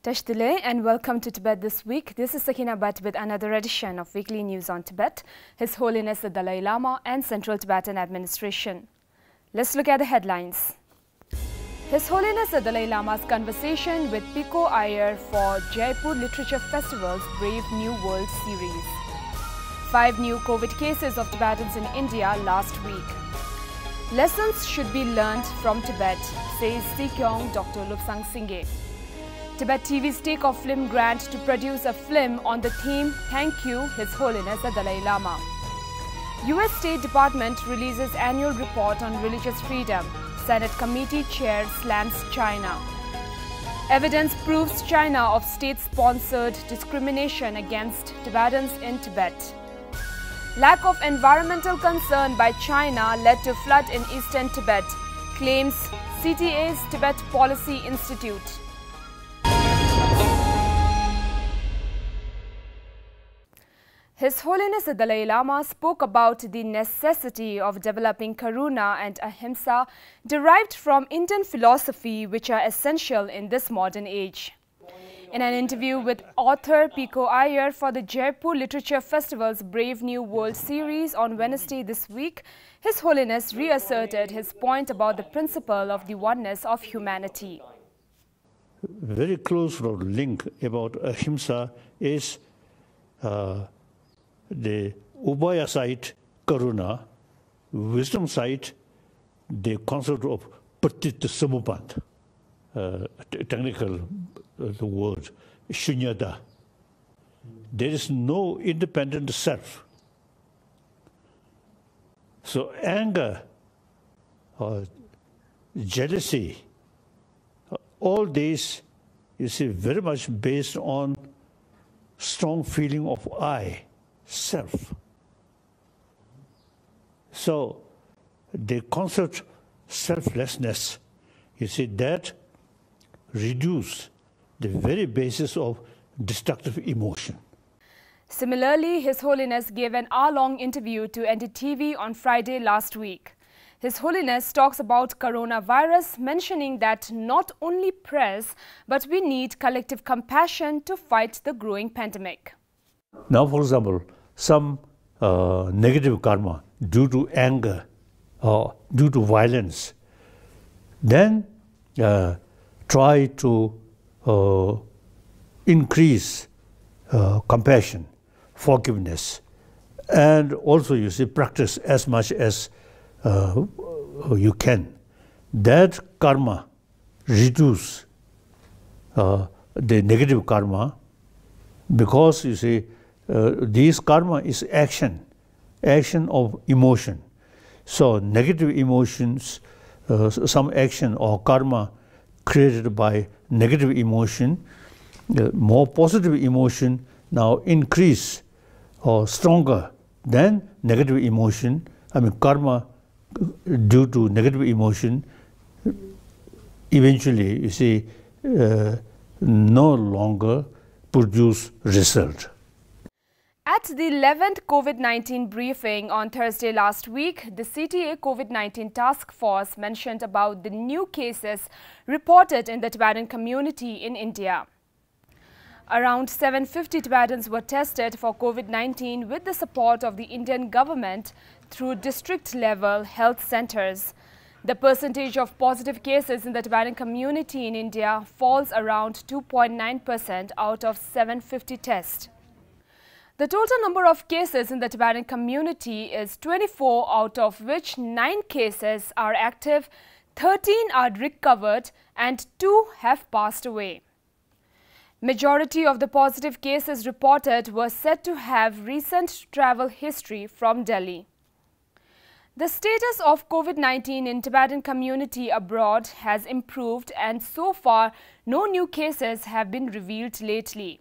Tashdile and welcome to Tibet This Week. This is Sakina Bhatt with another edition of Weekly News on Tibet, His Holiness the Dalai Lama and Central Tibetan Administration. Let's look at the headlines. His Holiness the Dalai Lama's conversation with Pico Iyer for Jaipur Literature Festival's Brave New World series. 5 new COVID cases of Tibetans in India last week. Lessons should be learnt from Tibet, says Sikyong Dr. Lobsang Singye. Tibet TV's take-off film grant to produce a film on the theme Thank You, His Holiness the Dalai Lama. US State Department releases annual report on religious freedom. Senate committee chair slams China. Evidence proves China of state-sponsored discrimination against Tibetans in Tibet. Lack of environmental concern by China led to flood in eastern Tibet, claims CTA's Tibet Policy Institute. His Holiness the Dalai Lama spoke about the necessity of developing karuna and ahimsa derived from Indian philosophy, which are essential in this modern age. In an interview with author Pico Iyer for the Jaipur Literature Festival's Brave New World series on Wednesday this week, His Holiness reasserted his point about the principle of the oneness of humanity. Very close link about ahimsa is the Ubaya side, Karuna, wisdom side, the concept of Patita Samupad, technical the word, Shunyata. There is no independent self. So anger, jealousy, all these, you see, very much based on strong feeling of I, self. So the concept selflessness, you see, that reduce the very basis of destructive emotion. Similarly, His Holiness gave an hour-long interview to NDTV on Friday last week. His Holiness talks about coronavirus, mentioning that not only press, but we need collective compassion to fight the growing pandemic. Now, for example, some negative karma due to anger or due to violence, then try to increase compassion, forgiveness, and also, you see, practice as much as you can. That karma reduce the negative karma, because, you see, this karma is action of emotion. So negative emotions, some action or karma created by negative emotion, more positive emotion now increase or stronger than negative emotion. I mean, karma due to negative emotion, eventually, you see, no longer produce result. At the 11th COVID-19 briefing on Thursday last week, the CTA COVID-19 task force mentioned about the new cases reported in the Tibetan community in India. Around 750 Tibetans were tested for COVID-19 with the support of the Indian government through district-level health centers. The percentage of positive cases in the Tibetan community in India falls around 2.9% out of 750 tests. The total number of cases in the Tibetan community is 24, out of which 9 cases are active, 13 are recovered, and 2 have passed away. Majority of the positive cases reported were said to have recent travel history from Delhi. The status of COVID-19 in Tibetan community abroad has improved, and so far no new cases have been revealed lately.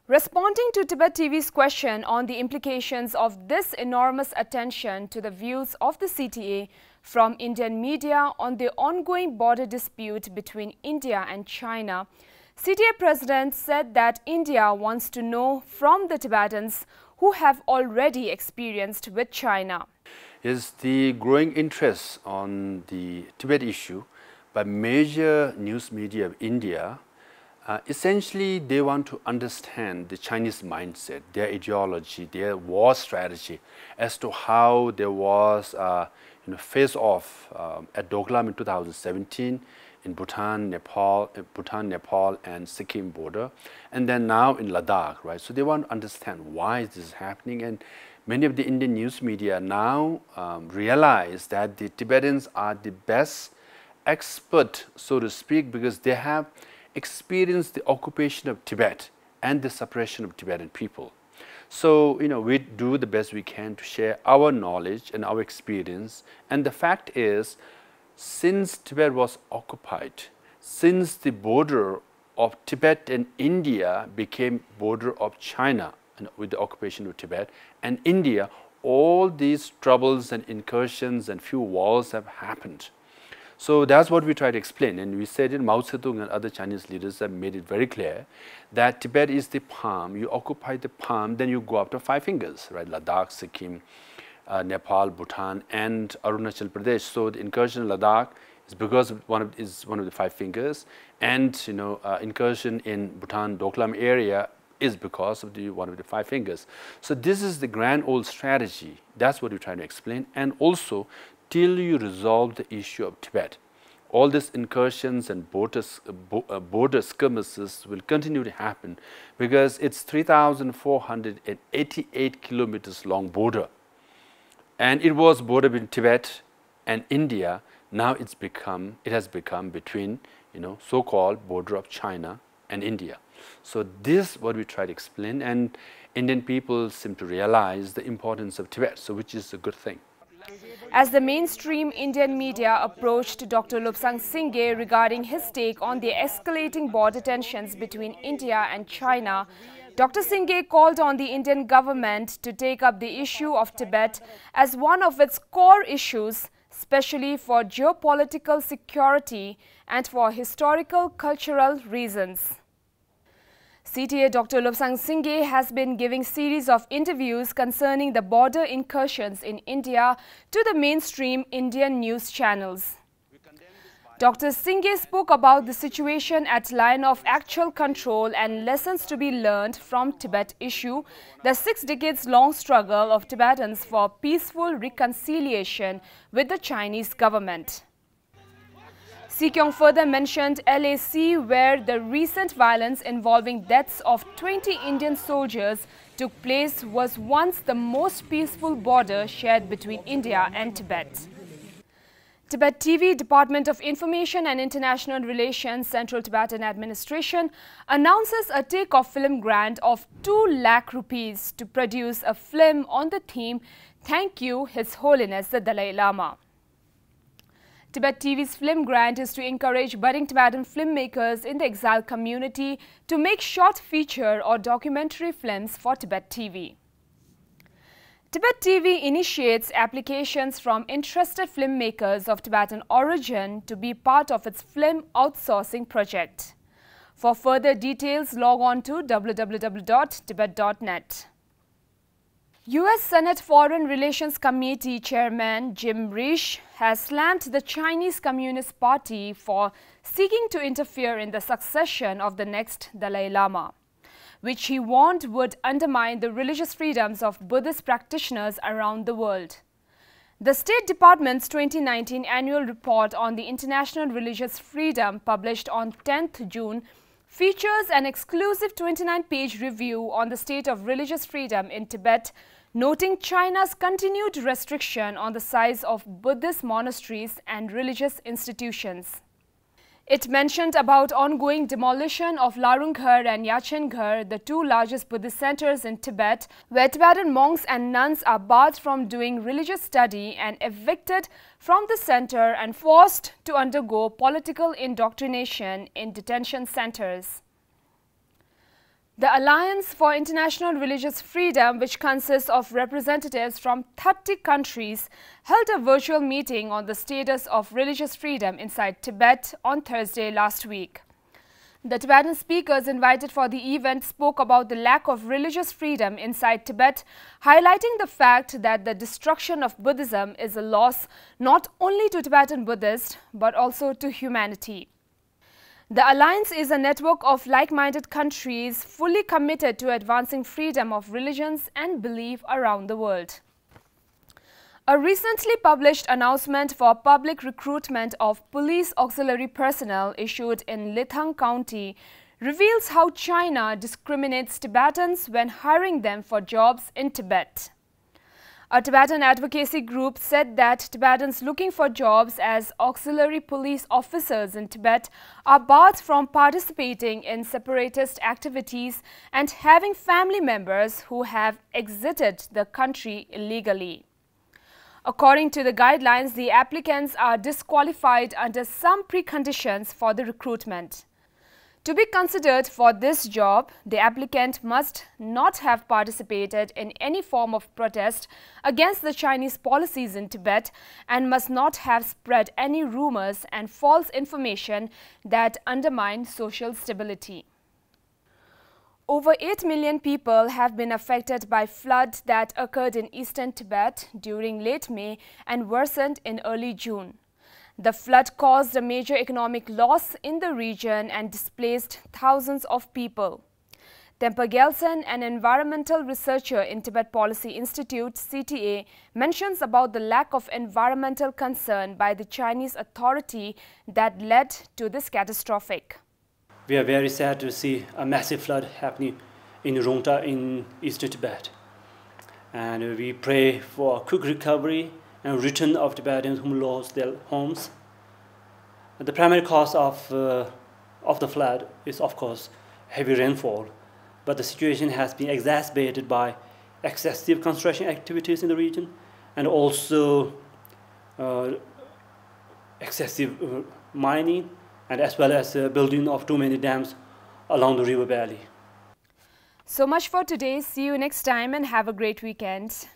Responding to Tibet TV's question on the implications of this enormous attention to the views of the CTA from Indian media on the ongoing border dispute between India and China, CTA President said that India wants to know from the Tibetans who have already experienced with China. Is the growing interest on the Tibet issue by major news media of India Essentially, they want to understand the Chinese mindset, their ideology, their war strategy, as to how there was face-off at Doklam in 2017 in Bhutan, Nepal, and Sikkim border, and then now in Ladakh, right? So they want to understand why this is happening, and many of the Indian news media now realize that the Tibetans are the best expert, so to speak, because they have experienced the occupation of Tibet and the suppression of Tibetan people. So, we do the best we can to share our knowledge and our experience. And the fact is, since Tibet was occupied, since the border of Tibet and India became border of China with the occupation of Tibet and India, all these troubles and incursions and few wars have happened. So that's what we try to explain, and we said in Mao Zedong and other Chinese leaders have made it very clear that Tibet is the palm. You occupy the palm, then you go up to 5 fingers, right? Ladakh, Sikkim, Nepal, Bhutan, and Arunachal Pradesh. So the incursion in Ladakh is because of one of the 5 fingers, and incursion in Bhutan Doklam area is because of one of the 5 fingers. So this is the grand old strategy. That's what we're trying to explain, and also till you resolve the issue of Tibet, all these incursions and border skirmishes will continue to happen, because it's 3,488 kilometers long border, and it was border between Tibet and India. Now it has become between so-called border of China and India. So this is what we try to explain, and Indian people seem to realize the importance of Tibet, so which is a good thing. As the mainstream Indian media approached Dr. Lobsang Singye regarding his take on the escalating border tensions between India and China, Dr. Singye called on the Indian government to take up the issue of Tibet as one of its core issues, especially for geopolitical security and for historical cultural reasons. CTA Dr. Lobsang Singye has been giving series of interviews concerning the border incursions in India to the mainstream Indian news channels. Dr. Singye spoke about the situation at line of actual control and lessons to be learned from Tibet issue, the 6 decades-long struggle of Tibetans for peaceful reconciliation with the Chinese government. Si Kyong further mentioned LAC, where the recent violence involving deaths of 20 Indian soldiers took place, was once the most peaceful border shared between India and Tibet. Tibet TV, Department of Information and International Relations, Central Tibetan Administration, announces a take-off film grant of 2 lakh rupees to produce a film on the theme, "Thank You, His Holiness the Dalai Lama." Tibet TV's film grant is to encourage budding Tibetan filmmakers in the exile community to make short feature or documentary films for Tibet TV. Tibet TV initiates applications from interested filmmakers of Tibetan origin to be part of its film outsourcing project. For further details, log on to www.tibet.net. U.S. Senate Foreign Relations Committee Chairman Jim Risch has slammed the Chinese Communist Party for seeking to interfere in the succession of the next Dalai Lama, which he warned would undermine the religious freedoms of Buddhist practitioners around the world. The State Department's 2019 annual report on the international religious freedom, published on 10th June, features an exclusive 29-page review on the state of religious freedom in Tibet, noting China's continued restriction on the size of Buddhist monasteries and religious institutions. It mentioned about ongoing demolition of Larungghar and Yachenghar, the 2 largest Buddhist centers in Tibet, where Tibetan monks and nuns are barred from doing religious study and evicted from the center and forced to undergo political indoctrination in detention centers. The Alliance for International Religious Freedom, which consists of representatives from 30 countries, held a virtual meeting on the status of religious freedom inside Tibet on Thursday last week. The Tibetan speakers invited for the event spoke about the lack of religious freedom inside Tibet, highlighting the fact that the destruction of Buddhism is a loss not only to Tibetan Buddhists but also to humanity. The alliance is a network of like-minded countries fully committed to advancing freedom of religions and belief around the world. A recently published announcement for public recruitment of police auxiliary personnel issued in Lithang County reveals how China discriminates Tibetans when hiring them for jobs in Tibet. A Tibetan advocacy group said that Tibetans looking for jobs as auxiliary police officers in Tibet are barred from participating in separatist activities and having family members who have exited the country illegally. According to the guidelines, the applicants are disqualified under some preconditions for the recruitment. To be considered for this job, the applicant must not have participated in any form of protest against the Chinese policies in Tibet and must not have spread any rumors and false information that undermine social stability. Over 8 million people have been affected by floods that occurred in eastern Tibet during late May and worsened in early June. The flood caused a major economic loss in the region and displaced thousands of people. Temper Gelson, an environmental researcher in Tibet Policy Institute, CTA, mentions about the lack of environmental concern by the Chinese authority that led to this catastrophic. We are very sad to see a massive flood happening in Rungta in Eastern Tibet. And we pray for a quick recovery and return of Tibetans who lost their homes. The primary cause of the flood is, of course, heavy rainfall, but the situation has been exacerbated by excessive construction activities in the region and also excessive mining, and as well as building of too many dams along the river valley. So much for today. See you next time and have a great weekend.